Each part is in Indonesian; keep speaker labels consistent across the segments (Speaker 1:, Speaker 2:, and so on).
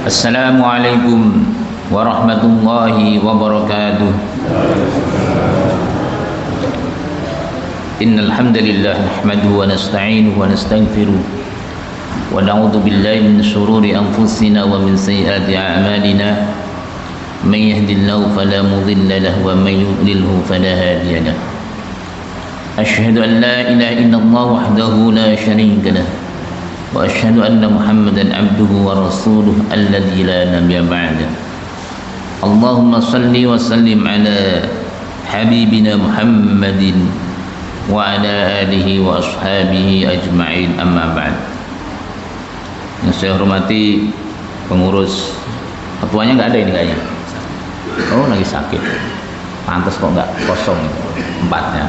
Speaker 1: Assalamualaikum warahmatullahi wabarakatuh. Innal hamdalillah nahmaduhu wa nasta'inuhu wa nastaghfiruh wa na'udzu billahi min shururi anfusina wa min sayyiati a'malina. May yahdihillahu fala mudilla lahu wa may yudlilhu fala hadiya lahu. Asyhadu an la ilaha illallah wahdahu la syarika lahu wa asyhadu anna Muhammadan abduhu wa rasuluh alladzi la nabiyya ba'da. Allahumma salli wa sallim ala habibina Muhammadin wa ala alihi wa ashabihi ajma'in, amma ba'd. Yang saya hormati pengurus, ketuanya nggak ada ini kayaknya. Oh, lagi sakit. Pantas kok nggak kosong tempatnya.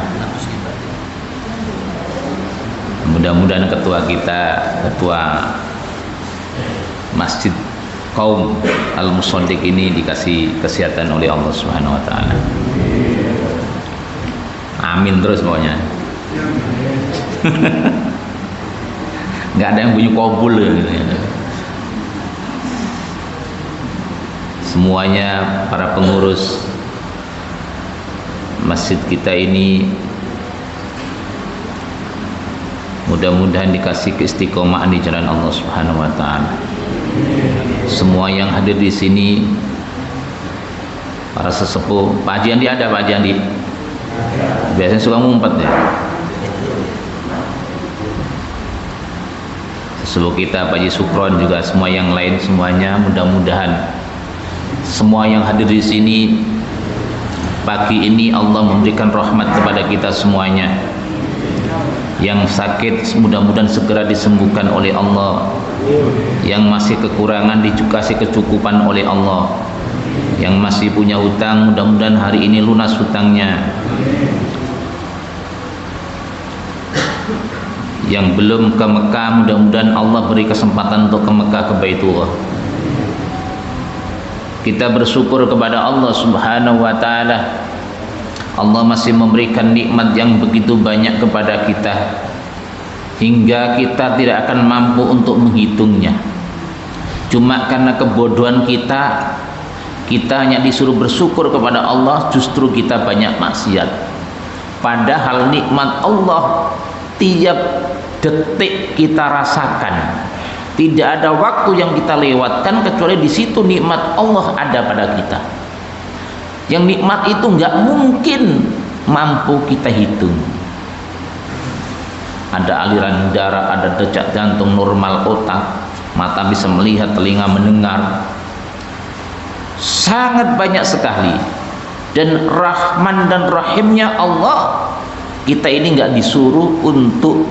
Speaker 1: Mudah-mudahan ketua kita, ketua Masjid Kaum Al-Mushaddiq ini dikasih kesehatan oleh Allah Subhanahu wa taala. Amin terus pokoknya. Nggak ada yang bunyi kabul gitu ya. Semuanya para pengurus masjid kita ini mudah-mudahan dikasih keistiqomahan di jalan Allah Subhanahu wa taala. Semua yang hadir di sini, para sesepuh, Pak Haji Andi ada, Pak Haji Andi. Biasanya suka ngumpet ya. Sesepuh kita Pak Haji Sukron juga, semua yang lain semuanya, mudah-mudahan semua yang hadir di sini pagi ini Allah memberikan rahmat kepada kita semuanya. Yang sakit mudah-mudahan segera disembuhkan oleh Allah. Yang masih kekurangan dikasih kecukupan oleh Allah. Yang masih punya hutang mudah-mudahan hari ini lunas hutangnya. Yang belum ke Mekah mudah-mudahan Allah beri kesempatan untuk ke Mekah, ke Baitullah. Kita bersyukur kepada Allah Subhanahu wa taala. Allah masih memberikan nikmat yang begitu banyak kepada kita hingga kita tidak akan mampu untuk menghitungnya. Cuma karena kebodohan kita hanya disuruh bersyukur kepada Allah, justru kita banyak maksiat. Padahal nikmat Allah tiap detik kita rasakan. Tidak ada waktu yang kita lewatkan kecuali di situ nikmat Allah ada pada kita. Yang nikmat itu nggak mungkin mampu kita hitung. Ada aliran darah, ada detak jantung normal, otak, mata bisa melihat, telinga mendengar. Sangat banyak sekali. Dan Rahman dan Rahimnya Allah, kita ini nggak disuruh untuk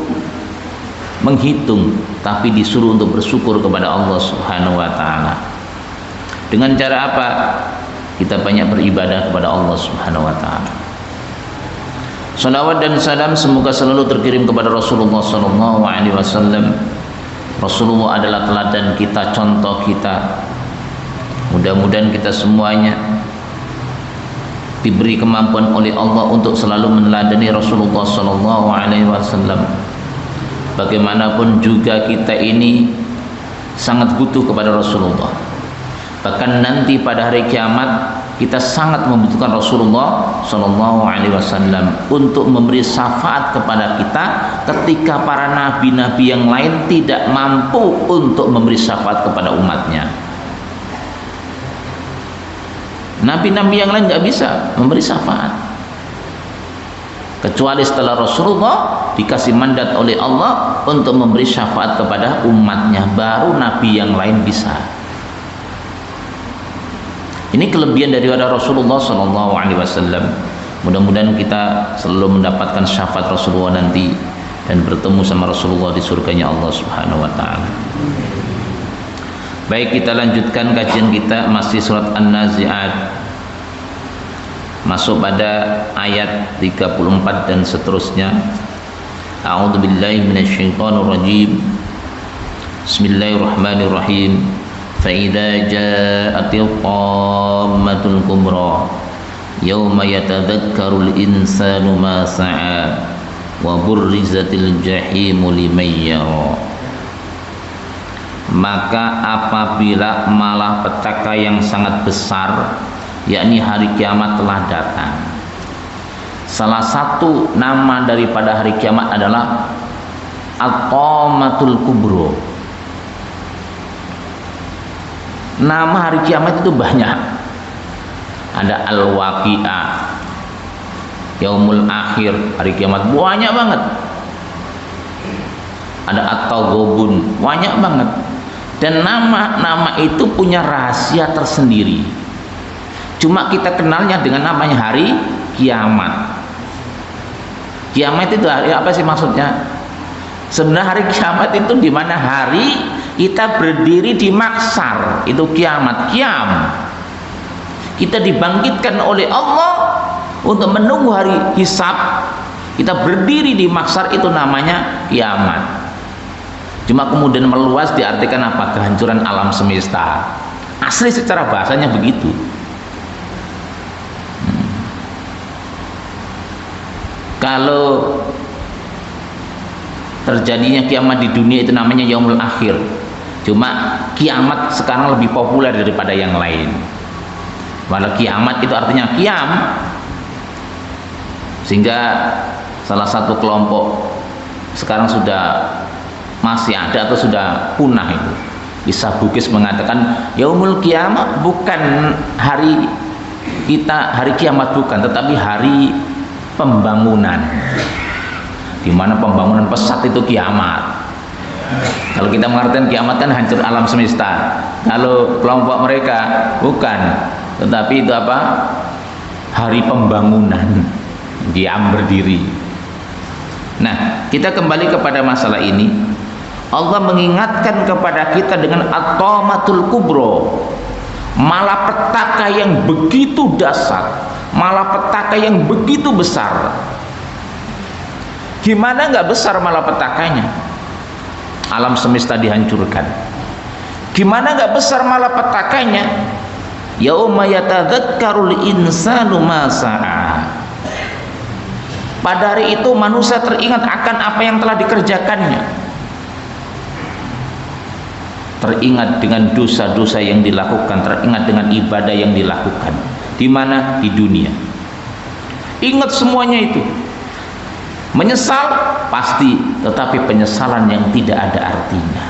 Speaker 1: menghitung, tapi disuruh untuk bersyukur kepada Allah Subhanahu wa taala. Dengan cara apa? Kita banyak beribadah kepada Allah Subhanahu wa taala. Salawat dan salam semoga selalu terkirim kepada Rasulullah sallallahu alaihi wasallam. Rasulullah adalah teladan kita, contoh kita. Mudah-mudahan kita semuanya diberi kemampuan oleh Allah untuk selalu meneladani Rasulullah sallallahu alaihi wasallam. Bagaimanapun juga kita ini sangat butuh kepada Rasulullah. Bahkan nanti pada hari kiamat kita sangat membutuhkan Rasulullah sallallahu alaihi wasallam untuk memberi syafaat kepada kita ketika para nabi-nabi yang lain tidak mampu untuk memberi syafaat kepada umatnya. Nabi-nabi yang lain nggak bisa memberi syafaat kecuali setelah Rasulullah dikasih mandat oleh Allah untuk memberi syafaat kepada umatnya, baru nabi yang lain bisa. Ini kelebihan daripada Rasulullah sallallahu alaihi wasallam. Mudah-mudahan kita selalu mendapatkan syafaat Rasulullah nanti dan bertemu sama Rasulullah di surganya Allah Subhanahu wa taala. Baik, kita lanjutkan kajian kita masih surat An-Nazi'at. Masuk pada ayat 34 dan seterusnya. A'udzubillahi minasyaitonir rajim. Bismillahirrahmanirrahim. فَإِذَا جَاءَتِ الطَّامَّةُ الْكُبْرَى يَوْمَ يَتَذَكَّرُ الْإِنسَانُ مَا سَعَى وَبُرِّزَتِ الْجَحِيمُ لِمَنْ يَرَى maka apabila malapetaka yang sangat besar, yakni hari kiamat telah datang. Salah satu nama daripada hari kiamat adalah At-Tamatul Kubro. Nama hari kiamat itu banyak. Ada Al-Waqi'ah, Yaumul Akhir, hari kiamat banyak banget. Ada At-Taghabun, banyak banget. Dan nama-nama itu punya rahasia tersendiri. Cuma kita kenalnya dengan namanya hari kiamat. Kiamat itu hari apa sih maksudnya? Sebenarnya hari kiamat itu di mana hari kita berdiri di mahsyar, itu kiamat, kiam. Kita dibangkitkan oleh Allah untuk menunggu hari hisab. Kita berdiri di mahsyar, itu namanya kiamat. Cuma kemudian meluas diartikan apa? Kehancuran alam semesta. Asli secara bahasanya begitu. Kalau terjadinya kiamat di dunia itu namanya Yaumul Akhir. Cuma kiamat sekarang lebih populer daripada yang lain. Walau kiamat itu artinya kiam, sehingga salah satu kelompok sekarang sudah masih ada atau sudah punah itu. Isa Bugis mengatakan Yaumul Kiamat bukan hari kita, hari kiamat bukan, tetapi hari pembangunan. Di mana pembangunan pesat itu kiamat. Kalau kita mengartikan kiamat kan hancur alam semesta. Kalau kelompok mereka bukan, tetapi itu apa? Hari pembangunan. Kiam berdiri. Nah, kita kembali kepada masalah ini. Allah mengingatkan kepada kita dengan At-Tamatul Kubro, malapetaka yang begitu dahsyat, malapetaka yang begitu besar. Gimana nggak besar malapetakanya? Alam semesta dihancurkan. Gimana nggak besar malapetakanya? Yauma yatadzakkarul insanu ma sa'a. Pada hari itu manusia teringat akan apa yang telah dikerjakannya. Teringat dengan dosa-dosa yang dilakukan, teringat dengan ibadah yang dilakukan. Di mana? Di dunia. Ingat semuanya itu. Menyesal pasti, tetapi penyesalan yang tidak ada artinya.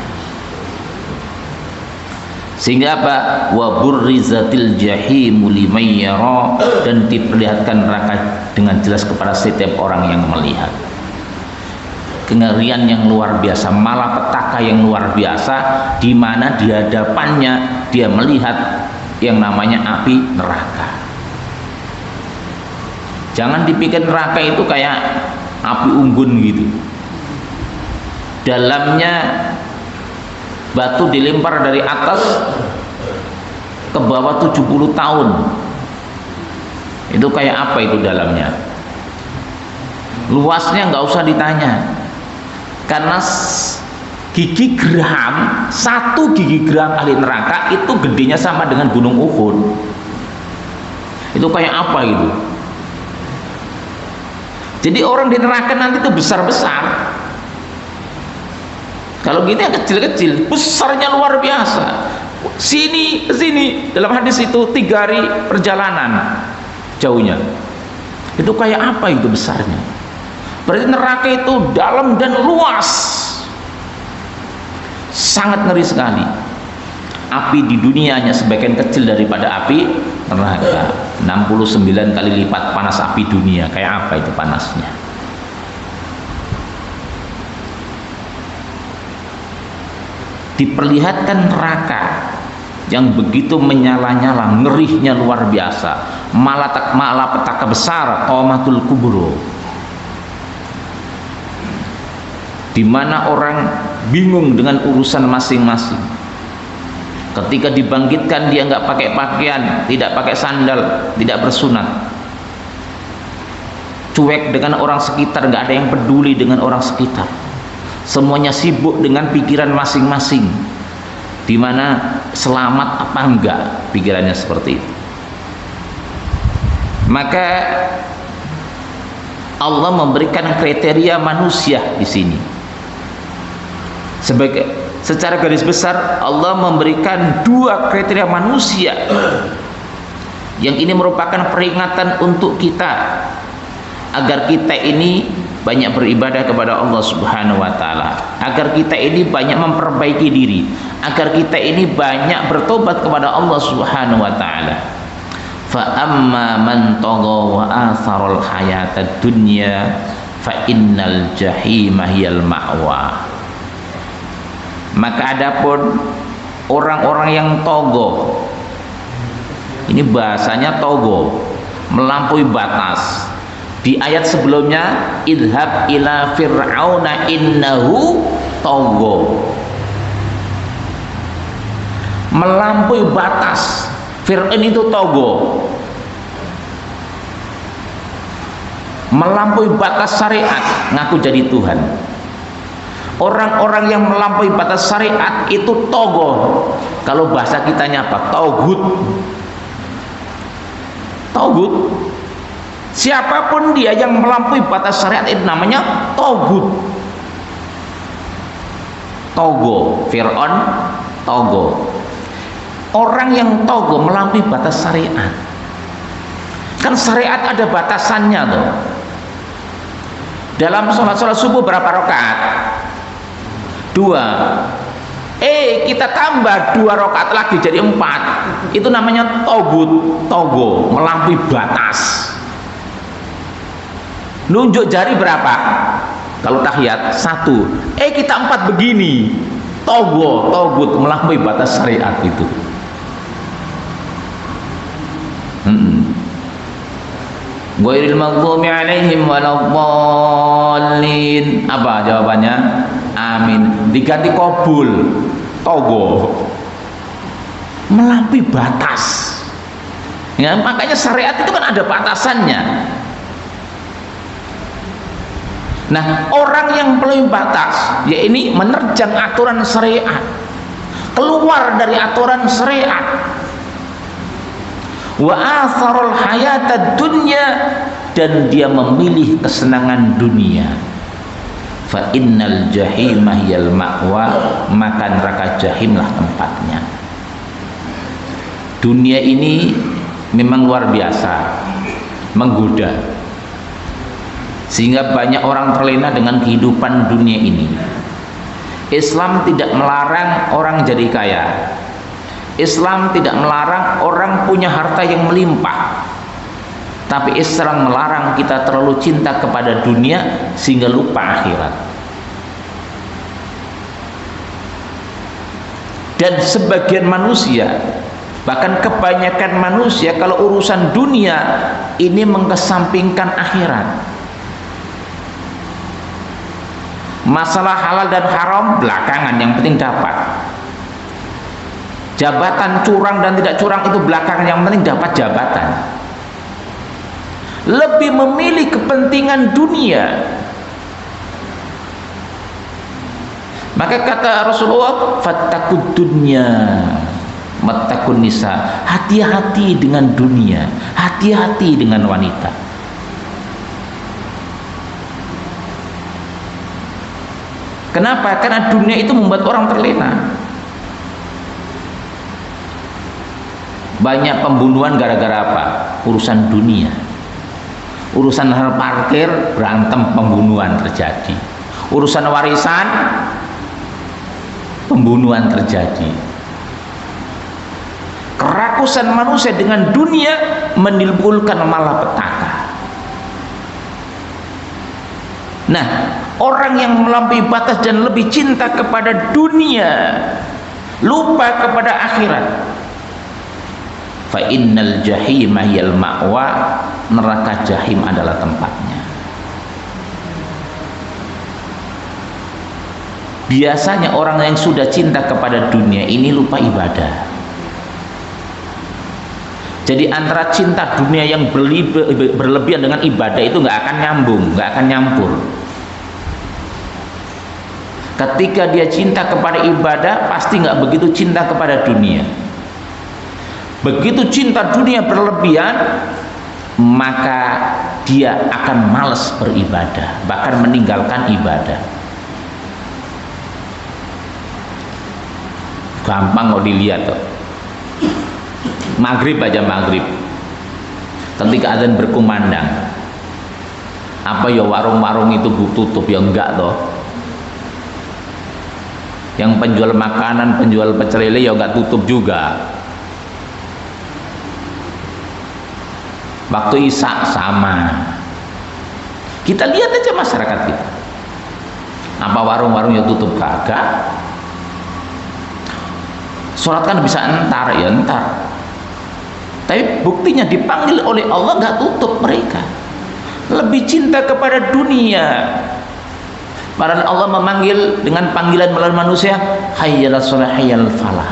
Speaker 1: Sehingga apa? Wa burrizatil jahimu liman yara, dan diperlihatkan neraka dengan jelas kepada setiap orang yang melihat. Kengerian yang luar biasa, malapetaka yang luar biasa, di mana di hadapannya dia melihat yang namanya api neraka. Jangan dipikir neraka itu kayak api unggun gitu. Dalamnya batu dilempar dari atas ke bawah 70 tahun. Itu kayak apa itu dalamnya? Luasnya nggak usah ditanya. Karena gigi gram, satu gigi gram ahli neraka itu gedenya sama dengan gunung Uhud. Itu kayak apa itu? Jadi orang di neraka nanti itu besar-besar. Kalau gitu yang kecil-kecil, besarnya luar biasa. Sini ke sini, dalam hadis itu 3 hari perjalanan jauhnya. Itu kayak apa itu besarnya? Berarti neraka itu dalam dan luas. Sangat ngeri sekali. Api di dunia hanya sebagian kecil daripada api neraka. 69 kali lipat panas api dunia. Kayak apa itu panasnya? Diperlihatkan neraka yang begitu menyala-nyala, ngerihnya luar biasa, malapetaka besar, Tamatul Kubro, di mana orang bingung dengan urusan masing-masing. Ketika dibangkitkan dia nggak pakai pakaian, tidak pakai sandal, tidak bersunat, cuek dengan orang sekitar, nggak ada yang peduli dengan orang sekitar. Semuanya sibuk dengan pikiran masing-masing, di mana selamat apa enggak, pikirannya seperti itu. Maka Allah memberikan kriteria manusia di sini. Sebagai secara garis besar Allah memberikan dua kriteria manusia yang ini merupakan peringatan untuk kita agar kita ini banyak beribadah kepada Allah Subhanahu wa taala, agar kita ini banyak memperbaiki diri, agar kita ini banyak bertobat kepada Allah Subhanahu wa taala. Fa amma man tagha wa atharal hayatad dunya fa innal jahima hiyal ma'wa. Maka adapun orang-orang yang togo, ini bahasanya togo, melampaui batas. Di ayat sebelumnya, idhab ila fir'auna innahu togo, melampaui batas. Fir'aun itu togo, melampaui batas syariat, ngaku jadi Tuhan. Orang-orang yang melampaui batas syariat itu togo. Kalau bahasa kitanya apa? Togut. Togut. Siapapun dia yang melampaui batas syariat itu namanya togut. Togo, Fir'aun togo. Orang yang togo melampaui batas syariat. Kan syariat ada batasannya tuh. Dalam sholat subuh berapa rakaat? 2. Kita tambah 2 rakaat lagi jadi 4. Itu namanya togut, togo, melampaui batas. Nunjuk jari berapa? Kalau tahiyat 1. Kita 4 begini. Togo, togut, melampaui batas syariat itu. Ghairil maghdubi alaihim waladdallin. Apa jawabannya? Amin. Diganti qabul. Togo. Melampaui batas. Ya, makanya syariat itu kan ada batasannya. Nah, orang yang melampaui batas, ya ini menerjang aturan syariat, keluar dari aturan syariat. Wa atharul hayatad dunya, dan dia memilih kesenangan dunia. Fa innal jahima hiyal ma'wa, maka neraka jahimlah tempatnya. Dunia ini memang luar biasa, menggoda, sehingga banyak orang terlena dengan kehidupan dunia ini. Islam tidak melarang orang jadi kaya. Islam tidak melarang orang punya harta yang melimpah. Tapi Islam melarang kita terlalu cinta kepada dunia sehingga lupa akhirat. Dan sebagian manusia, bahkan kebanyakan manusia, kalau urusan dunia ini mengesampingkan akhirat. Masalah halal dan haram belakangan, yang penting dapat. Jabatan curang dan tidak curang itu belakangan, yang penting dapat jabatan. Lebih memilih kepentingan dunia. Maka kata Rasulullah, fattakud dunya mattakun nisa. Hati-hati dengan dunia, hati-hati dengan wanita. Kenapa? Karena dunia itu membuat orang terlena. Banyak pembunuhan gara-gara apa? Urusan dunia. Urusan hal parkir, berantem, pembunuhan terjadi. Urusan warisan, pembunuhan terjadi. Kerakusan manusia dengan dunia menimbulkan malapetaka. Nah, orang yang melampaui batas dan lebih cinta kepada dunia, lupa kepada akhirat, fa innal jahima hiyal ma'wa, neraka jahim adalah tempatnya. Biasanya orang yang sudah cinta kepada dunia ini lupa ibadah. Jadi antara cinta dunia yang berlebihan dengan ibadah itu nggak akan nyambung, nggak akan nyampur. Ketika dia cinta kepada ibadah, pasti nggak begitu cinta kepada dunia. Begitu cinta dunia berlebihan, maka dia akan malas beribadah, bahkan meninggalkan ibadah. gampang kok dilihat tuh. Maghrib aja, maghrib ketika azan berkumandang, apa ya warung-warung itu tutup? Ya enggak toh. Yang penjual makanan, penjual pecel lele ya enggak tutup juga. Waktu isya sama. Kita lihat aja masyarakat kita, apa warung-warung ya tutup? Kagak. Sholat kan bisa entar, ya entar. Tapi buktinya dipanggil oleh Allah nggak tutup mereka. Lebih cinta kepada dunia. Padahal Allah memanggil dengan panggilan melalui manusia, hayyal shalah hayyal falah.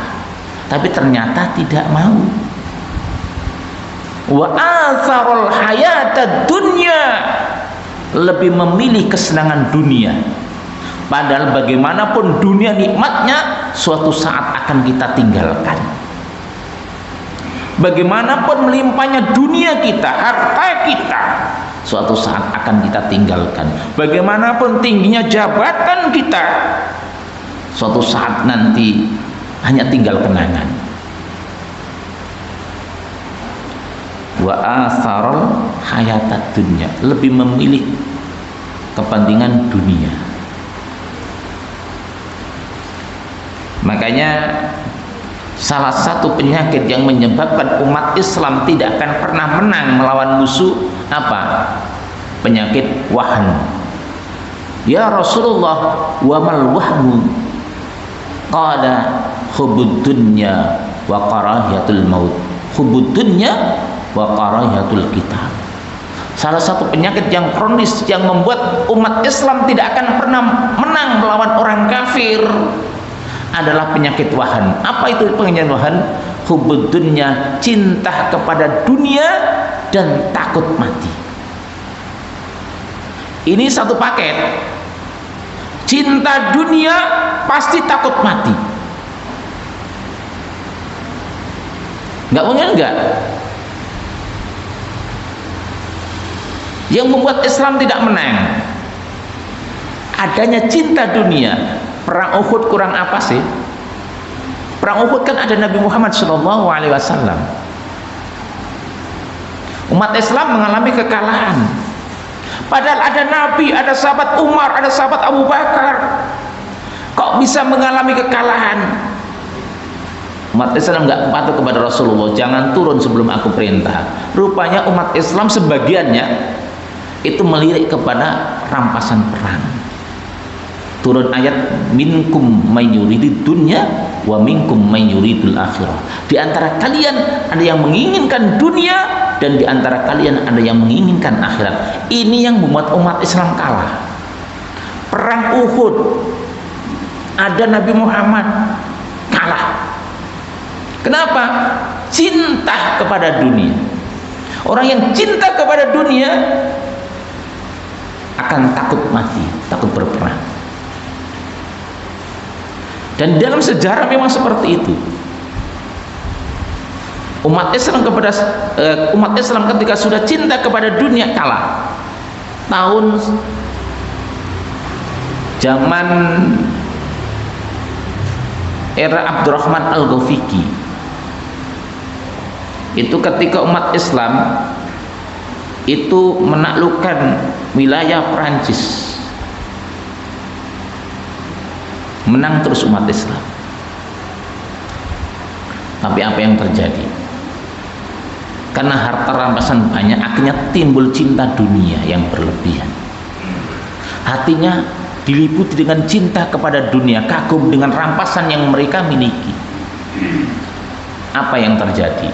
Speaker 1: Tapi ternyata tidak mau. Wa atharul hayatad dunya, lebih memilih kesenangan dunia. Padahal bagaimanapun dunia nikmatnya suatu saat akan kita tinggalkan. Bagaimanapun melimpahnya dunia kita, harta kita, suatu saat akan kita tinggalkan. Bagaimanapun tingginya jabatan kita, suatu saat nanti hanya tinggal kenangan. Wa atharul hayatad dunya, lebih memilih kepentingan dunia. Makanya salah satu penyakit yang menyebabkan umat Islam tidak akan pernah menang melawan musuh apa? Penyakit wahan. Ya Rasulullah, wa mal wahnu? Qala hubbud dunya wa karahiyatul maut. Hubbud dunya wa karahiyatul kitab. Salah satu penyakit yang kronis yang membuat umat Islam tidak akan pernah menang melawan orang kafir adalah penyakit wahan. Apa itu penyakit wahan? Hubbud dunya, cinta kepada dunia dan takut mati. Ini satu paket. Cinta dunia pasti takut mati. Enggak mungkin enggak. Yang membuat Islam tidak menang adanya cinta dunia. Perang Uhud kurang apa sih? Perang Uhud kan ada Nabi Muhammad SAW. Umat Islam mengalami kekalahan. Padahal ada Nabi, ada sahabat Umar, ada sahabat Abu Bakar. Kok bisa mengalami kekalahan? Umat Islam nggak patuh kepada Rasulullah. Jangan turun sebelum aku perintah. Rupanya umat Islam sebagiannya itu melirik kepada rampasan perang. Turun ayat minkum may yuridid dunya wa minkum may yuridul akhirah. Di antara kalian ada yang menginginkan dunia dan di antara kalian ada yang menginginkan akhirat. Ini yang membuat umat Islam kalah. Perang Uhud ada Nabi Muhammad, kalah. Kenapa? Cinta kepada dunia. Orang yang cinta kepada dunia akan takut mati, takut berperang. Dan dalam sejarah memang seperti itu. Umat Islam ketika sudah cinta kepada dunia kalah. Tahun zaman era Abdurrahman Al-Ghafiqi, itu ketika umat Islam itu menaklukkan wilayah Perancis, menang terus umat Islam. Tapi apa yang terjadi? Karena harta rampasan banyak, akhirnya timbul cinta dunia yang berlebihan. Hatinya diliputi dengan cinta kepada dunia, kagum dengan rampasan yang mereka miliki. Apa yang terjadi?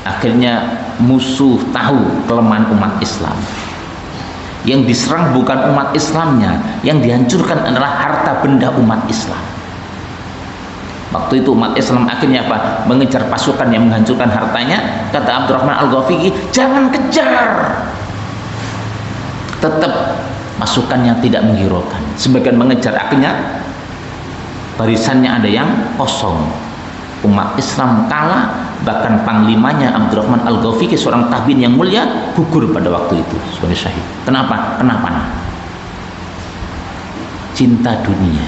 Speaker 1: Akhirnya musuh tahu kelemahan umat Islam. Yang diserang bukan umat Islamnya, yang dihancurkan adalah harta benda umat Islam. Waktu itu umat Islam akhirnya apa? Mengejar pasukan yang menghancurkan hartanya. Kata Abdurrahman Al-Ghafiqi, jangan kejar. Tetap pasukannya tidak menghiraukan. Sebagian mengejar, akhirnya barisannya ada yang kosong. Umat Islam kalah. Bahkan panglimanya Abdurrahman Al-Ghafiqi, seorang tabiin yang mulia, gugur pada waktu itu sebagai syahid. Kenapa? Kenapa? Cinta dunia.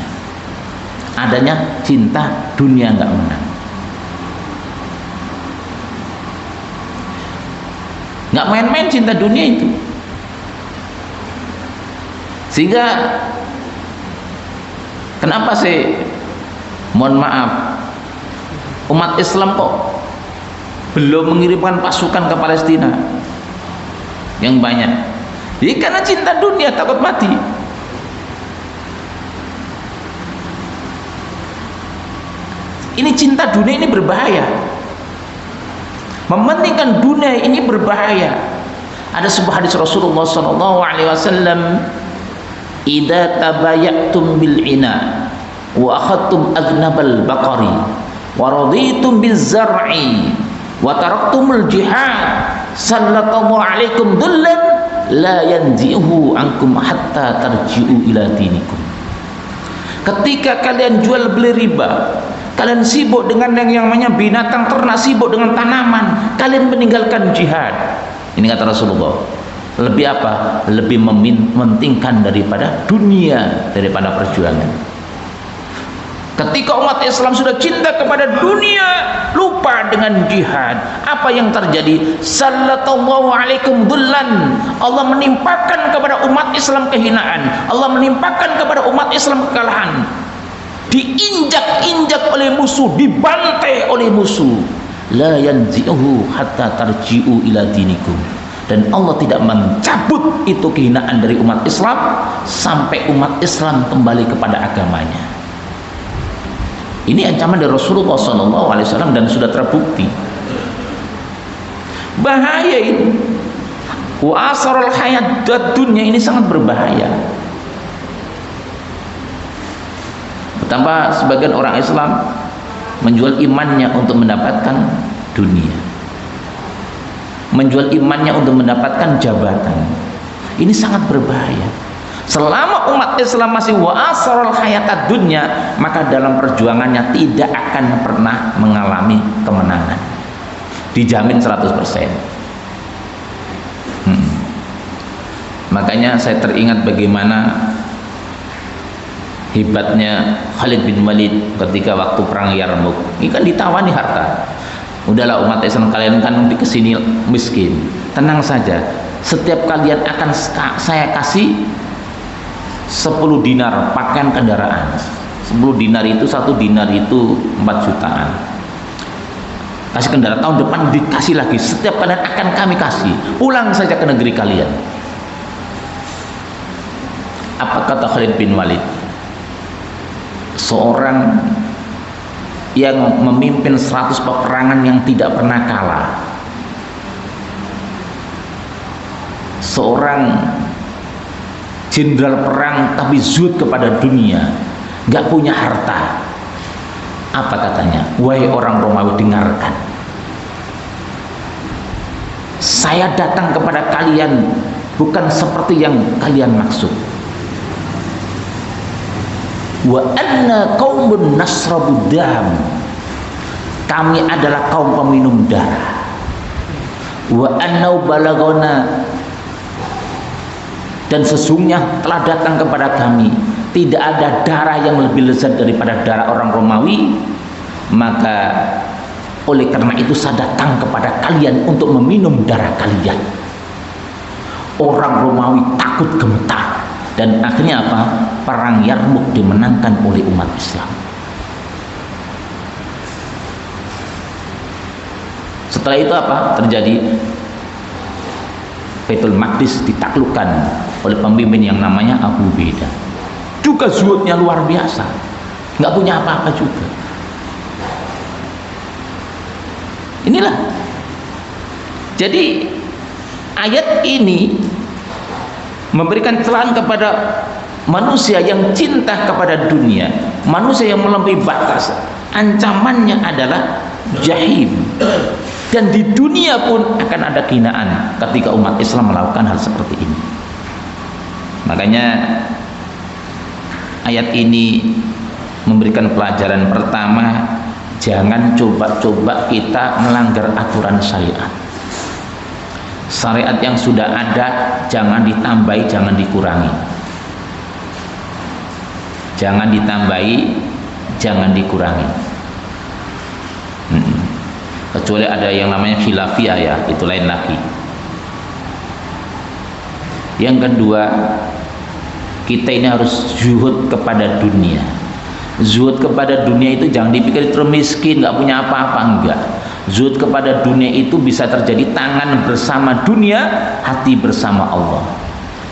Speaker 1: adanya cinta dunia nggak menang. Nggak main-main cinta dunia itu. Sehingga kenapa sih, mohon maaf, umat Islam kok belum mengirimkan pasukan ke Palestina yang banyak? Jadi karena cinta dunia, takut mati. Ini cinta dunia ini berbahaya. Mementingkan dunia ini berbahaya. Ada sebuah hadis Rasulullah SAW, "Idza tabayatum bil ina wa akhadtum aznabal baqari wa raditum biz zar'i wa taraktumul jihad sallallahu alaikum dhullan la yanzihu ankum hatta tarji'u ila dinikum." Ketika kalian jual beli riba, kalian sibuk dengan yang namanya binatang ternak, sibuk dengan tanaman, kalian meninggalkan jihad. Ini kata Rasulullah. Lebih apa? Lebih mementingkan daripada dunia, daripada perjuangan. Ketika umat Islam sudah cinta kepada dunia, lupa dengan jihad, apa yang terjadi? Sallallahu alaikum dhullan. Allah menimpakan kepada umat Islam kehinaan. Allah menimpakan kepada umat Islam kekalahan. Diinjak-injak oleh musuh, dibantai oleh musuh. La yanzi'uhu hatta tarji'u ila dinikum. Dan Allah tidak mencabut itu kehinaan dari umat Islam sampai umat Islam kembali kepada agamanya. Ini ancaman dari Rasulullah SAW dan sudah terbukti. Bahaya ini. Wa asarul hayat dunya ini sangat berbahaya. Betapa sebagian orang Islam menjual imannya untuk mendapatkan dunia, menjual imannya untuk mendapatkan jabatan. Ini sangat berbahaya. Selama umat Islam masih wa'asarul hayatad dunya, maka dalam perjuangannya tidak akan pernah mengalami kemenangan. Dijamin 100%. Makanya saya teringat bagaimana hebatnya Khalid bin Walid ketika waktu perang Yarmuk. Ini kan ditawani harta. Udahlah umat Islam, kalian kan kesini miskin, tenang saja, setiap kalian akan saya kasih 10 dinar pakaian kendaraan. 10 dinar itu, 1 dinar itu 4 jutaan. Kasih kendaraan, tahun depan dikasih lagi, setiap kalian akan kami kasih, pulang saja ke negeri kalian. Apa kata Khalid bin Walid? Seorang yang memimpin 100 peperangan yang tidak pernah kalah, seorang jenderal perang tapi zuhud kepada dunia, nggak punya harta. Apa katanya? Wahai orang Romawi, dengarkan, saya datang kepada kalian bukan seperti yang kalian maksud. Wa anna qaumun nasrabud dam. Kami adalah kaum peminum darah. Wa anna balagona. Dan sesungguhnya telah datang kepada kami, tidak ada darah yang lebih lezat daripada darah orang Romawi. Maka oleh karena itu saya datang kepada kalian untuk meminum darah kalian. Orang Romawi takut gemetar. Dan akhirnya apa? Perang Yarmuk dimenangkan oleh umat Islam. Setelah itu apa terjadi? Baitul Maqdis ditaklukkan oleh pemimpin yang namanya Abu Ubaidah. Juga zuhudnya luar biasa, nggak punya apa-apa juga. Inilah. Jadi ayat ini memberikan celahan kepada manusia yang cinta kepada dunia, manusia yang melampaui batas. Ancamannya adalah jahim. Dan di dunia pun akan ada kehinaan ketika umat Islam melakukan hal seperti ini. Makanya ayat ini memberikan pelajaran pertama, jangan coba-coba kita melanggar aturan syariat. Syariat yang sudah ada jangan ditambahi, jangan dikurangi. Jangan ditambahi, jangan dikurangi. Kecuali ada yang namanya khilafiyah ya, itu lain lagi. Yang kedua, kita ini harus zuhud kepada dunia. Zuhud kepada dunia itu jangan dipikir termiskin, nggak punya apa-apa, enggak. Zuhud kepada dunia itu bisa terjadi tangan bersama dunia, hati bersama Allah.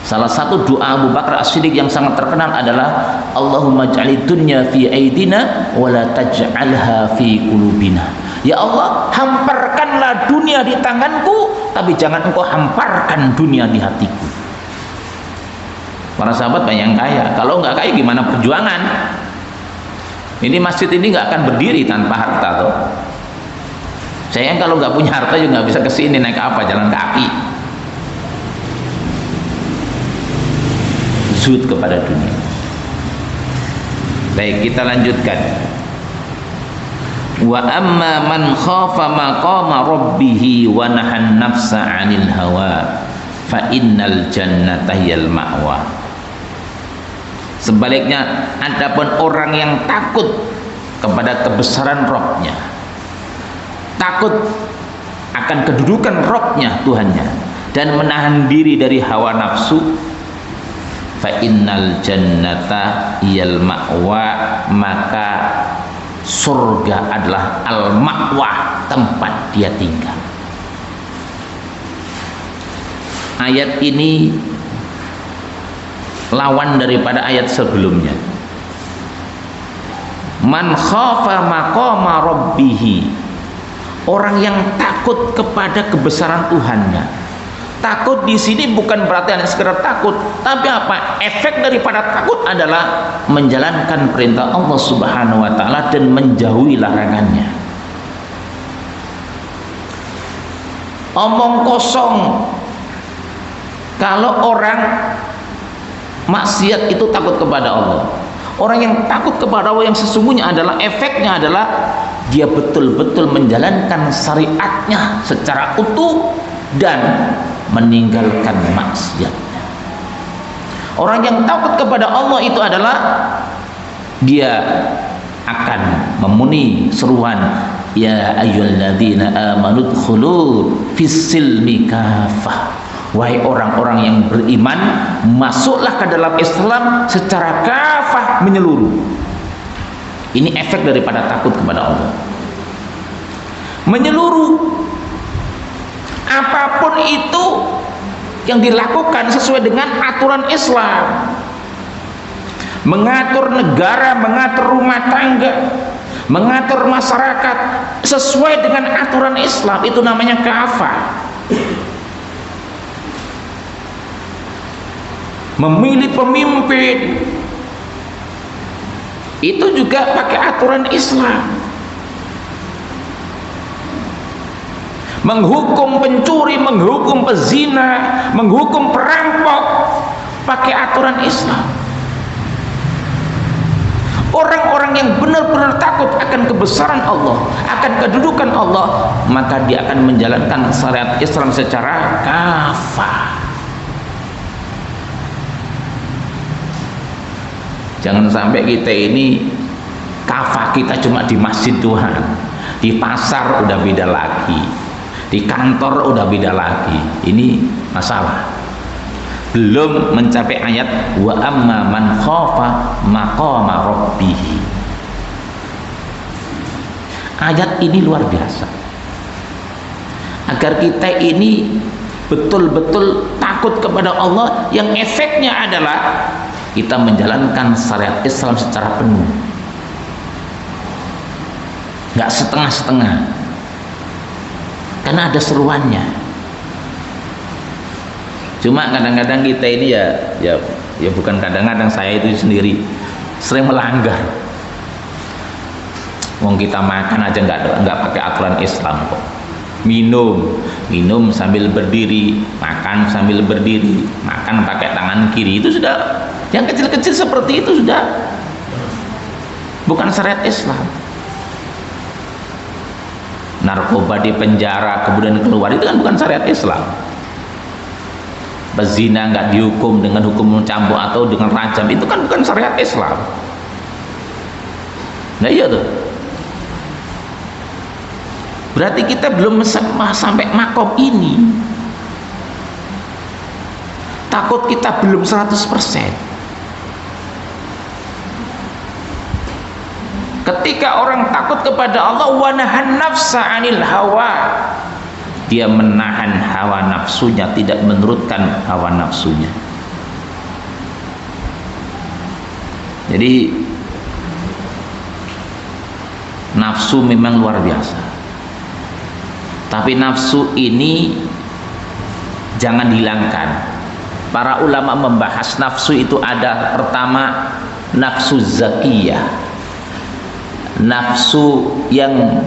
Speaker 1: Salah satu doa Abu Bakar As-Siddiq yang sangat terkenal adalah Allahumma ja'alid dunya fi aidina wa la taj'alha fi qulubina. Ya Allah, hamparkanlah dunia di tanganku, tapi jangan engkau hamparkan dunia di hatiku. Para sahabat banyak yang kaya, kalau nggak kaya gimana perjuangan? Ini masjid ini nggak akan berdiri tanpa harta tuh. Saya kalau nggak punya harta juga nggak bisa kesini, naik apa? Jalan kaki. Zuhud kepada dunia. Baik, kita lanjutkan. Wa amma man khafa maqama rabbih wa nahan nafsa 'anil hawa fa innal jannata hiyal ma'wa. Sebaliknya, adapun orang yang takut kepada kebesaran Rabb-Nya, takut akan kedudukan Rabb-Nya, Tuhannya, dan menahan diri dari hawa nafsu, fa innal jannata hiyal ma'wa, maka surga adalah al-ma'wa, tempat dia tinggal. Ayat ini lawan daripada ayat sebelumnya. Man khafa maqama rabbih, orang yang takut kepada kebesaran Tuhannya. Takut di sini bukan berarti hanya sekedar takut, tapi apa? Efek daripada takut adalah menjalankan perintah Allah Subhanahu wa taala dan menjauhi larangannya. Omong kosong kalau orang maksiat itu takut kepada Allah. Orang yang takut kepada Allah yang sesungguhnya adalah efeknya adalah dia betul-betul menjalankan syariatnya secara utuh dan meninggalkan maksiatnya. Orang yang takut kepada Allah itu adalah dia akan memenuhi seruan ya ayyuhalladzina amanu dkhulu fis-silmi kafah. Wahai orang-orang yang beriman, masuklah ke dalam Islam secara kafah, menyeluruh. Ini efek daripada takut kepada Allah. Menyeluruh. Apapun itu yang dilakukan sesuai dengan aturan Islam. Mengatur negara, mengatur rumah tangga, mengatur masyarakat sesuai dengan aturan Islam, itu namanya kafah. Memilih pemimpin itu juga pakai aturan Islam. Menghukum pencuri, menghukum pezina, menghukum perampok pakai aturan Islam. Orang-orang yang benar-benar takut akan kebesaran Allah, akan kedudukan Allah, maka dia akan menjalankan syariat Islam secara kafah. Jangan sampai kita ini kafah kita cuma di masjid Tuhan, di pasar udah beda lagi, di kantor udah beda lagi. Ini masalah. Belum mencapai ayat wa amma man khafa maqama rabbih. Ayat ini luar biasa. Agar kita ini betul-betul takut kepada Allah, yang efeknya adalah kita menjalankan syariat Islam secara penuh, nggak setengah-setengah, karena ada seruannya. Cuma kadang-kadang kita ini ya bukan kadang-kadang, saya itu sendiri sering melanggar. Wong kita makan aja nggak pakai aturan Islam kok. Minum sambil berdiri, makan sambil berdiri, makan pakai tangan kiri, itu sudah yang kecil-kecil seperti itu sudah bukan syariat Islam. Narkoba di penjara kemudian keluar, itu kan bukan syariat Islam. Pezina nggak dihukum dengan hukum cambuk atau dengan rajam, itu kan bukan syariat Islam. Nah iya tuh. Berarti kita belum sampai makom ini. Takut kita belum 100%. Ketika orang takut kepada Allah, wa nahan nafsa 'anil hawa, dia menahan hawa nafsunya, tidak menurutkan hawa nafsunya. Jadi nafsu memang luar biasa. Tapi nafsu ini jangan dihilangkan. Para ulama membahas nafsu itu ada pertama nafsu zakiyah, nafsu yang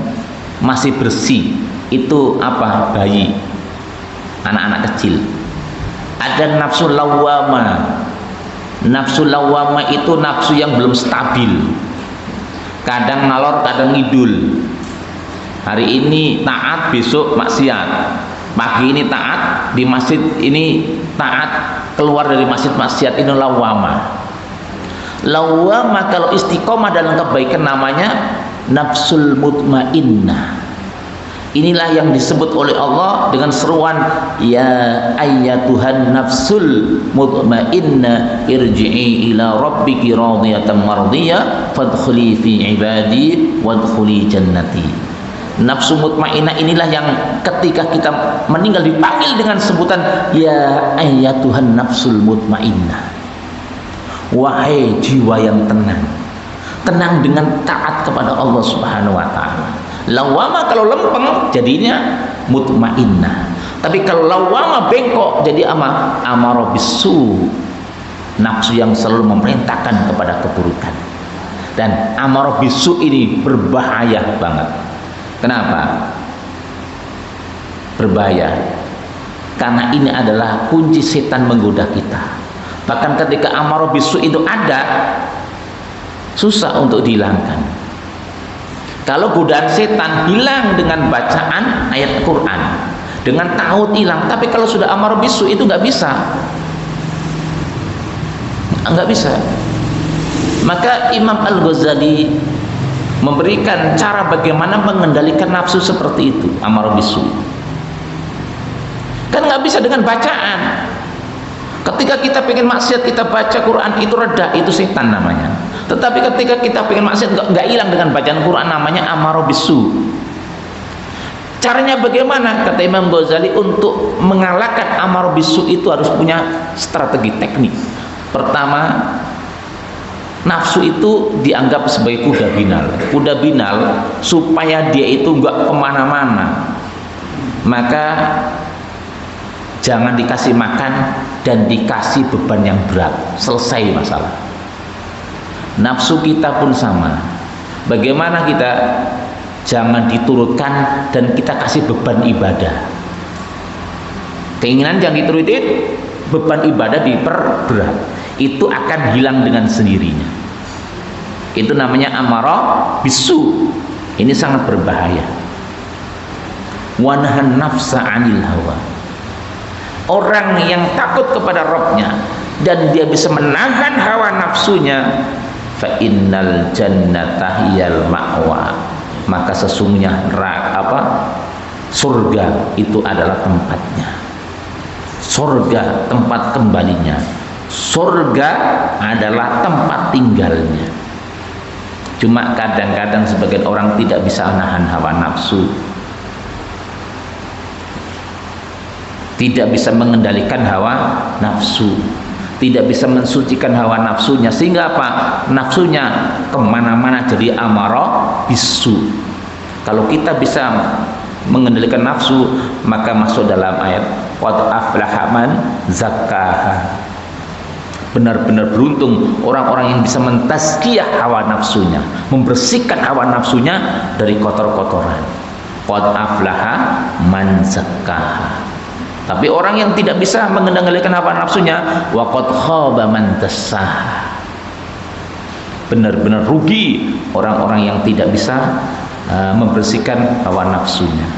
Speaker 1: masih bersih. Itu apa? Bayi, anak-anak kecil. Ada nafsu lawwama. Nafsu lawwama itu nafsu yang belum stabil, kadang ngalor kadang ngidul. Hari ini taat, besok maksiat. Pagi ini taat, di masjid ini taat, keluar dari masjid maksiat. Ini lawwama. Lawwama kalau istiqomah dalam kebaikan namanya nafsul mutmainnah. Inilah yang disebut oleh Allah dengan seruan ya ayyatuhan nafsul mutmainnah irji'i ila rabbiki radiyatan mardiyah fadkhuli fi ibadi wadkhuli jannati. Nafsu mutmainnah inilah yang ketika kita meninggal dipanggil dengan sebutan ya ayyatuhan nafsul mutmainnah. Wahai jiwa yang tenang, tenang dengan taat kepada Allah Subhanahu wa taala. Lawama kalau lempeng jadinya mutmainnah. Tapi kalau lawama bengkok jadi amaro bisu, nafsu yang selalu memerintahkan kepada keburukan. Dan amaro bisu ini berbahaya banget. Kenapa? Berbahaya karena ini adalah kunci setan menggoda kita. Bahkan ketika amaro bisu itu ada, susah untuk dihilangkan. Kalau godaan setan hilang dengan bacaan ayat Quran, dengan ta'awudz hilang. Tapi kalau sudah amaro bisu itu nggak bisa, nggak bisa. Maka Imam Al-Ghazali memberikan cara bagaimana mengendalikan nafsu seperti itu, amaro bisu. Kan nggak bisa dengan bacaan. Ketika kita pengen maksiat, kita baca Quran itu reda, itu setan namanya. Tetapi ketika kita pengen maksiat nggak hilang dengan bacaan Quran, namanya amaro bisu. Caranya bagaimana? Kata Imam Ghazali, untuk mengalahkan amaro bisu itu harus punya strategi teknik. Pertama, nafsu itu dianggap sebagai kuda binal. Kuda binal supaya dia itu nggak kemana-mana, maka jangan dikasih makan dan dikasih beban yang berat. Selesai masalah. Nafsu kita pun sama. Bagaimana kita jangan diturutkan dan kita kasih beban ibadah. Keinginan jangan diturutin, beban ibadah diperberat. Itu akan hilang dengan sendirinya. Itu namanya amaro bisu. Ini sangat berbahaya. Wanahan nafsa 'anil hawa. Orang yang takut kepada Rabbnya dan dia bisa menahan hawa nafsunya, fa innal jannata hiyal ma'wa, maka sesungguhnya surga itu adalah tempatnya. Surga tempat kembalinya. Surga adalah tempat tinggalnya. Cuma kadang-kadang sebagian orang tidak bisa menahan hawa nafsu, tidak bisa mengendalikan hawa nafsu, tidak bisa mensucikan hawa nafsunya, sehingga apa? Nafsunya kemana-mana jadi amaro bisu. Kalau kita bisa mengendalikan nafsu, maka masuk dalam ayat qad aflaha man zakkaha. Benar-benar beruntung orang-orang yang bisa mentazkiyah hawa nafsunya, membersihkan hawa nafsunya dari kotor-kotoran. Qad aflaha man zakkaha. Tapi orang yang tidak bisa mengendalikan hawa nafsunya, wa qad khaba man dassaha. Benar-benar rugi orang-orang yang tidak bisa membersihkan hawa nafsunya.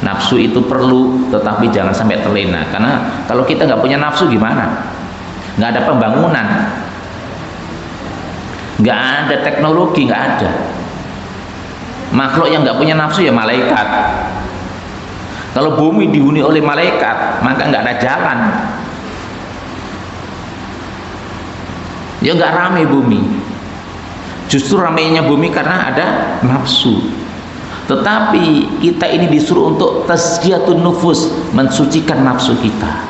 Speaker 1: Nafsu itu perlu, tetapi jangan sampai terlena. Karena kalau kita nggak punya nafsu gimana? Nggak ada pembangunan, nggak ada teknologi, nggak ada. Makhluk yang nggak punya nafsu ya malaikat. Kalau bumi dihuni oleh malaikat, maka nggak ada jalan. Ya nggak rame bumi. Justru ramainya bumi karena ada nafsu. Tetapi kita ini disuruh untuk tazkiyatun nufus, mensucikan nafsu kita,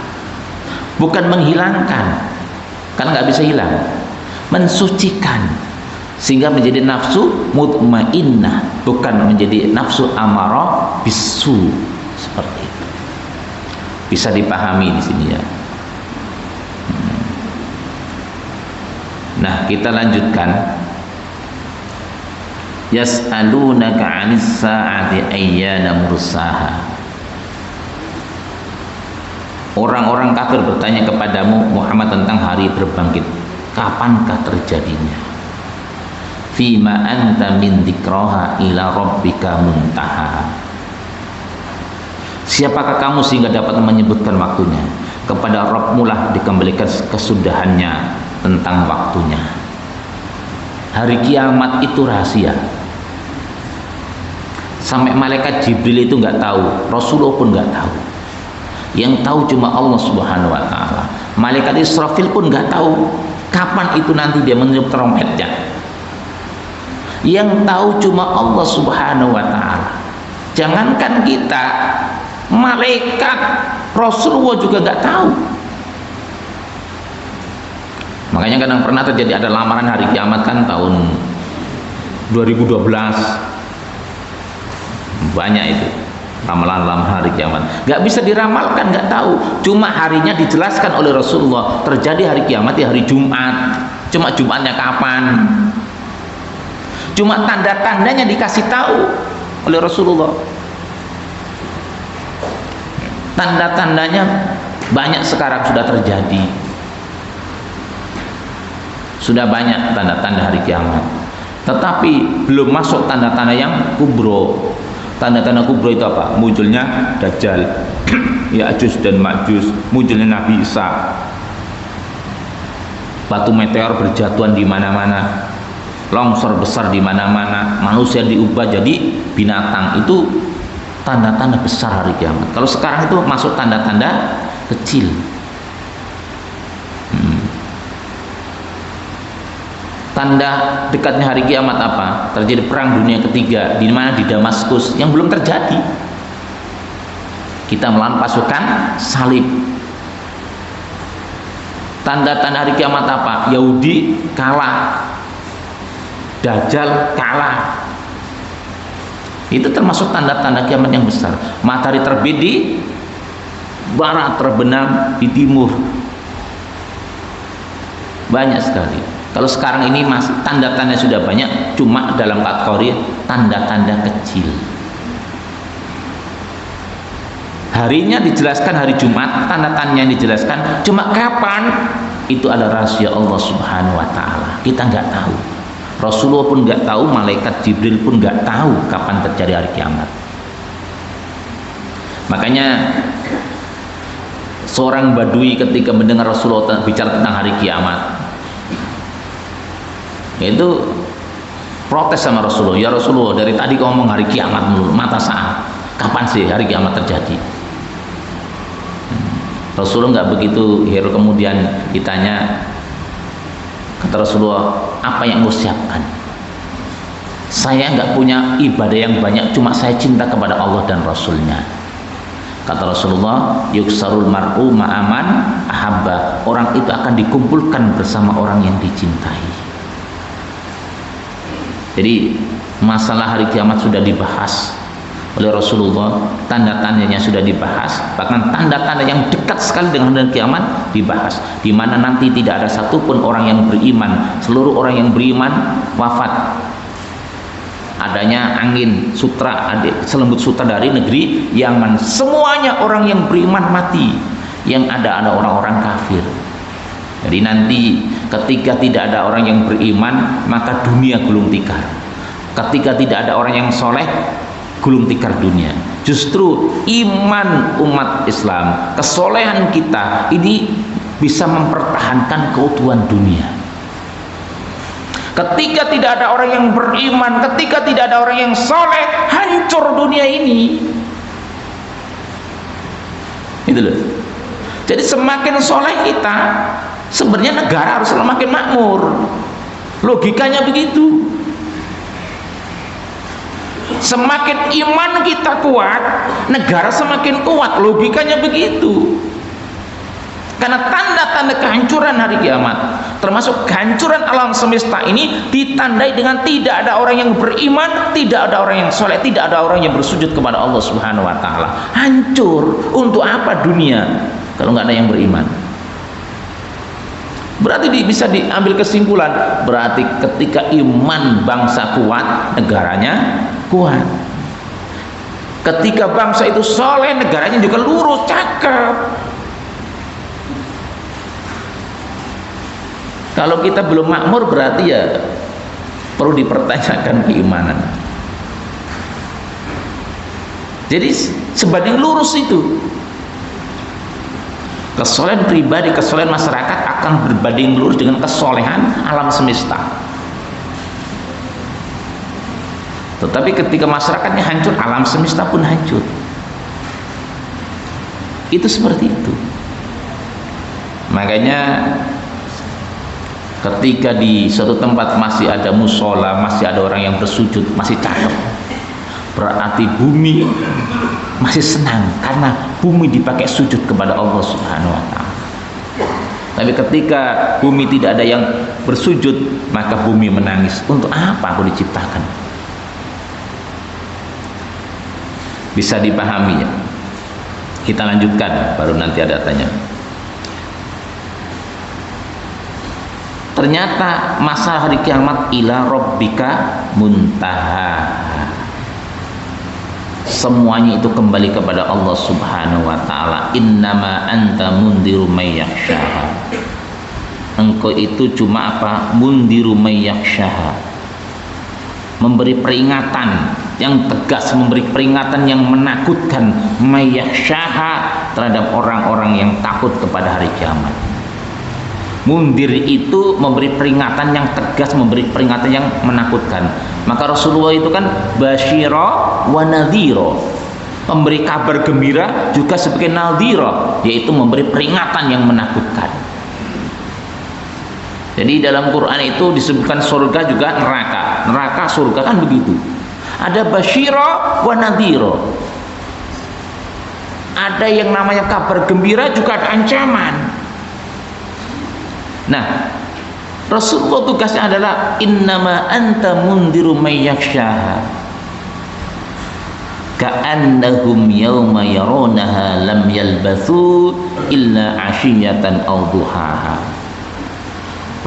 Speaker 1: bukan menghilangkan, karena nggak bisa hilang. Mensucikan sehingga menjadi nafsu mutmainnah, bukan menjadi nafsu amarah bisu. Seperti itu bisa dipahami di sini ya. Nah, kita lanjutkan. Yas'alunaka 'anis sa'ati ayyana mursaha. Orang-orang kafir bertanya kepadamu Muhammad tentang hari berbangkit, kapankah terjadinya? Fima anta min dzikraha ila rabbika muntaha. Siapakah kamu sehingga dapat menyebutkan waktunya? Kepada Rabbmu lah dikembalikan kesudahannya tentang waktunya. Hari kiamat itu rahasia. Sampai malaikat Jibril itu nggak tahu, Rasulullah pun nggak tahu. Yang tahu cuma Allah Subhanahu wa taala. Malaikat Israfil pun nggak tahu kapan itu nanti dia meniup trompetnya. Yang tahu cuma Allah Subhanahu wa taala. Jangankan kita, malaikat, Rasulullah juga nggak tahu. Makanya kadang pernah terjadi ada lamaran hari kiamat kan tahun 2012. Banyak itu ramalan hari kiamat. Nggak bisa diramalkan, nggak tahu. Cuma harinya dijelaskan oleh Rasulullah. Terjadi hari kiamat di hari Jumat. Cuma Jumatnya kapan? Cuma tanda-tandanya dikasih tahu oleh Rasulullah. Tanda-tandanya banyak sekarang sudah terjadi. Sudah banyak tanda-tanda hari kiamat. Tetapi belum masuk tanda-tanda yang kubro. Tanda-tanda kubro itu apa? Munculnya Dajjal, Ya'juj dan Ma'juj, munculnya Nabi Isa, batu meteor berjatuhan di mana-mana, longsor besar di mana-mana, manusia diubah jadi binatang. Itu tanda-tanda besar hari kiamat. Kalau sekarang itu masuk tanda-tanda kecil. Tanda dekatnya hari kiamat apa? Terjadi perang dunia ketiga di mana? Di Damaskus, yang belum terjadi. Kita melawan pasukan salib. Tanda-tanda hari kiamat apa? Yahudi kalah, Dajjal kalah. Itu termasuk tanda-tanda kiamat yang besar. Matahari terbit di barat, terbenam di timur. Banyak sekali. Kalau sekarang ini masih tanda-tanda sudah banyak, cuma dalam kategori tanda-tanda kecil. Harinya dijelaskan hari Jumat, tanda-tandanya dijelaskan, cuma kapan itu adalah rahasia Allah Subhanahu wa taala. Kita nggak tahu. Rasulullah pun nggak tahu, malaikat Jibril pun nggak tahu kapan terjadi hari kiamat. Makanya seorang Badui ketika mendengar Rasulullah bicara tentang hari kiamat, itu protes sama Rasulullah. Ya Rasulullah, dari tadi kau ngomong hari kiamat mulu, mata saat kapan sih hari kiamat terjadi? Rasulullah nggak begitu hero. Kemudian ditanya, kata Rasulullah, apa yang kau siapkan? Saya nggak punya ibadah yang banyak, cuma saya cinta kepada Allah dan Rasulnya. Kata Rasulullah, yuksarul mar'u ma'aman ahabba. Orang itu akan dikumpulkan bersama orang yang dicintai. Jadi masalah hari kiamat sudah dibahas oleh Rasulullah, tanda-tandanya sudah dibahas, bahkan tanda-tanda yang dekat sekali dengan hari kiamat dibahas, di mana nanti tidak ada satupun orang yang beriman, seluruh orang yang beriman wafat. Adanya angin sutra, selembut sutra dari negeri Yaman, semuanya orang yang beriman mati, yang ada orang-orang kafir. Jadi nanti ketika tidak ada orang yang beriman, maka dunia gulung tikar. Ketika tidak ada orang yang soleh, gulung tikar dunia. Justru iman umat Islam, kesolehan kita ini bisa mempertahankan keutuhan dunia. Ketika tidak ada orang yang beriman, ketika tidak ada orang yang soleh, hancur dunia ini. Itu loh. Jadi semakin soleh kita, sebenarnya negara harus semakin makmur. Logikanya begitu. Semakin iman kita kuat, negara semakin kuat. Logikanya begitu. Karena tanda-tanda kehancuran hari kiamat, termasuk kehancuran alam semesta ini, ditandai dengan tidak ada orang yang beriman, tidak ada orang yang soleh, tidak ada orang yang bersujud kepada Allah Subhanahu wa Ta'ala. Hancur. Untuk apa dunia kalau nggak ada yang beriman? Berarti bisa diambil kesimpulan, berarti ketika iman bangsa kuat, negaranya kuat. Ketika bangsa itu soleh, negaranya juga lurus, cakep. Kalau kita belum makmur, berarti ya perlu dipertanyakan keimanan. Jadi sebanding lurus itu. Kesolehan pribadi, kesolehan masyarakat akan berbanding lurus dengan kesolehan alam semesta. Tetapi ketika masyarakatnya hancur, alam semesta pun hancur. Itu seperti itu. Makanya ketika di suatu tempat masih ada musola, masih ada orang yang bersujud, masih cakep, berarti bumi masih senang karena bumi dipakai sujud kepada Allah Subhanahu wa Ta'ala. Tapi ketika bumi tidak ada yang bersujud, maka bumi menangis. Untuk apa aku diciptakan? Bisa dipahami ya? Kita lanjutkan, baru nanti ada tanya. Ternyata masa hari kiamat ila rabbika muntaha. Semuanya itu kembali kepada Allah Subhanahu wa Ta'ala. Innama anta mundiru may yakhshaha. Engkau itu cuma apa? Mundiru may yakhshaha. Memberi peringatan yang tegas, memberi peringatan yang menakutkan, may yakhshaha, terhadap orang-orang yang takut kepada hari kiamat. Mundir itu memberi peringatan yang tegas, memberi peringatan yang menakutkan. Maka Rasulullah itu kan basyira wa nadhira, memberi kabar gembira juga sebagai nadhira, yaitu memberi peringatan yang menakutkan. Jadi dalam Quran itu disebutkan surga juga neraka. Neraka surga kan begitu. Ada basyira wa nadhira. Ada yang namanya kabar gembira, juga ada ancaman. Nah, Rasulullah tugasnya adalah innama anta mundiru may yakhshaha ka'annahum yawma yarawnaha lam yalbathu illa 'ashiyatan aw duhaha.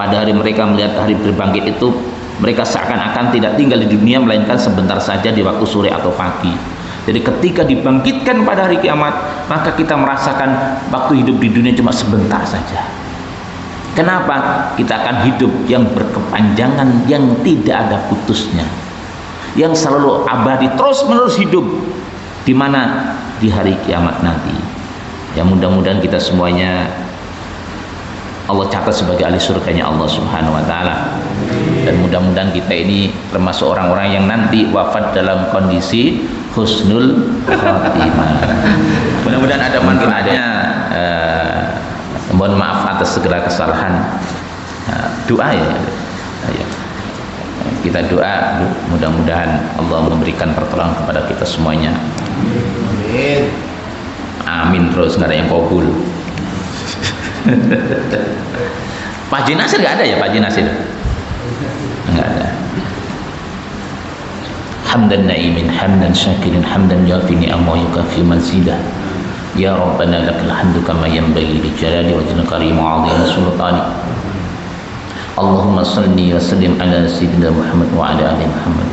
Speaker 1: Pada hari mereka melihat hari berbangkit itu, mereka seakan-akan tidak tinggal di dunia melainkan sebentar saja di waktu sore atau pagi. Jadi ketika dibangkitkan pada hari kiamat, maka kita merasakan waktu hidup di dunia cuma sebentar saja. Kenapa? Kita akan hidup yang berkepanjangan, yang tidak ada putusnya, yang selalu abadi, terus menerus hidup. Di mana? Di hari kiamat nanti. Ya, mudah-mudahan kita semuanya Allah catat sebagai ahli surganya Allah Subhanahu wa Ta'ala. Dan mudah-mudahan kita ini termasuk orang-orang yang nanti wafat dalam kondisi husnul khatimah. Mudah-mudahan ada manfaatnya. Mohon maaf atas segala kesalahan. Doa ya. Kita doa, mudah-mudahan Allah memberikan pertolongan kepada kita semuanya. Amin. Amin terus, nggak ada yang kabul. Pak Haji Nasir nggak ada ya, Pak Haji Nasir? Nggak ada. Hamdan na'imin, hamdan syakirin, hamdan yafi ni'am wa yukafi mazidah. Ya Rabbana lakal hamdu kama yanbaghi li jalali wajhil karim wa 'azimi sultani. Allahumma salli wa sallim ala sayyidina Muhammad wa ala ali Muhammad.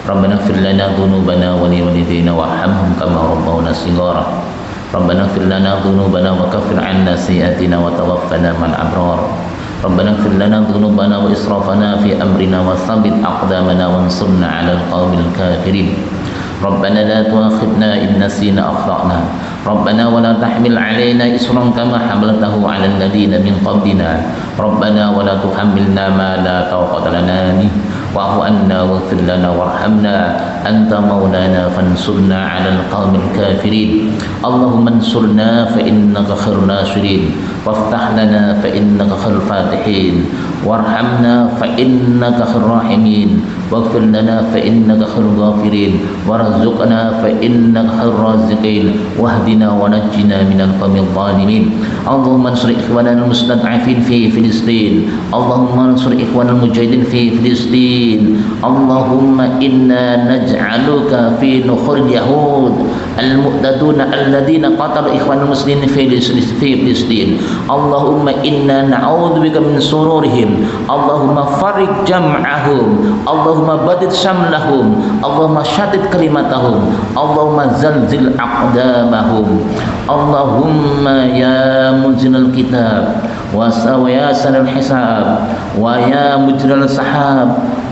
Speaker 1: Rabbana ighfir lana dhunubana wa li walidayna warhamhum kama rabbawna shighara. Rabbana ighfir lana dhunubana wa kaffir 'anna sayyi'atina wa tawaffana ma'al abrar. Rabbana ighfir lana dhunubana wa israfana fi amrina wa thabbit aqdamana wansurna 'alal qawmil kafirin. Rabbana la tu'akhidna in nasina akhtana. ربنا ولا تحمل علينا إصرا كما حملته على الذين من قبلنا ربنا ولا تحملنا ما لا طاقة لنا به واعف عنا واغفر لنا وارحمنا أنت مولانا فانصرنا على القوم الكافرين اللهم انصرنا فإنك خير الناصرين وافتح لنا فإنك خير الفاتحين وارحمنا فإنك خير الراحمين واغفر لنا فإنك خير الغافرين وارزقنا فإنك خير الرازقين واهدنا ونجنا من القوم الظالمين اللهم انصر إخواننا المستضعفين في فلسطين اللهم انصر إخواننا المجاهدين في فلسطين اللهم إنا نجعلك في نحور اليهود المؤتدون الذين قتلوا إخوان المسلمين في فلسطين اللهم إنا نعوذ بك من شرورهم اللهم فرق جمعهم اللهم بدد شملهم اللهم شتت كلمتهم اللهم زلزل أقدامهم اللهم يا منزل الكتاب ويا سر الحساب ويا مجرى السحاب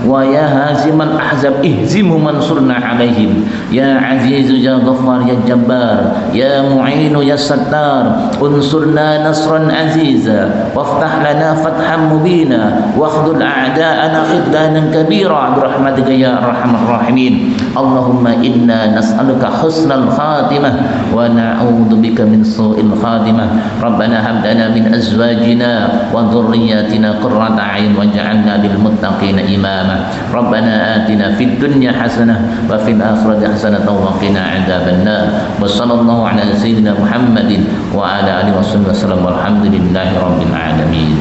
Speaker 1: ويا هازم الأحزاب اهزمهم وانصرنا عليهم يا عزيز يا غفار يا جبار يا معين يا ستار انصرنا نصرا عزيزا وافتح لنا فتحا مبينا واخذل أعداءنا خذلانا كبيرا برحمتك يا أرحم الراحمين اللهم إنا نسألك حسن الخاتمة ونعوذ بك من سوء الخاتمة ربنا هب لنا من أزواجنا وذرياتنا قرة أعين واجعلنا للمتقين إماما ربنا آتنا في الدنيا حسنة وفي الآخرة حسنة وقنا عذاب النار وصلى الله على سيدنا محمد وعلى آله وصحبه وسلم والحمد لله رب العالمين.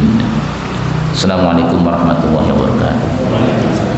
Speaker 1: Assalamualaikum warahmatullahi wabarakatuh.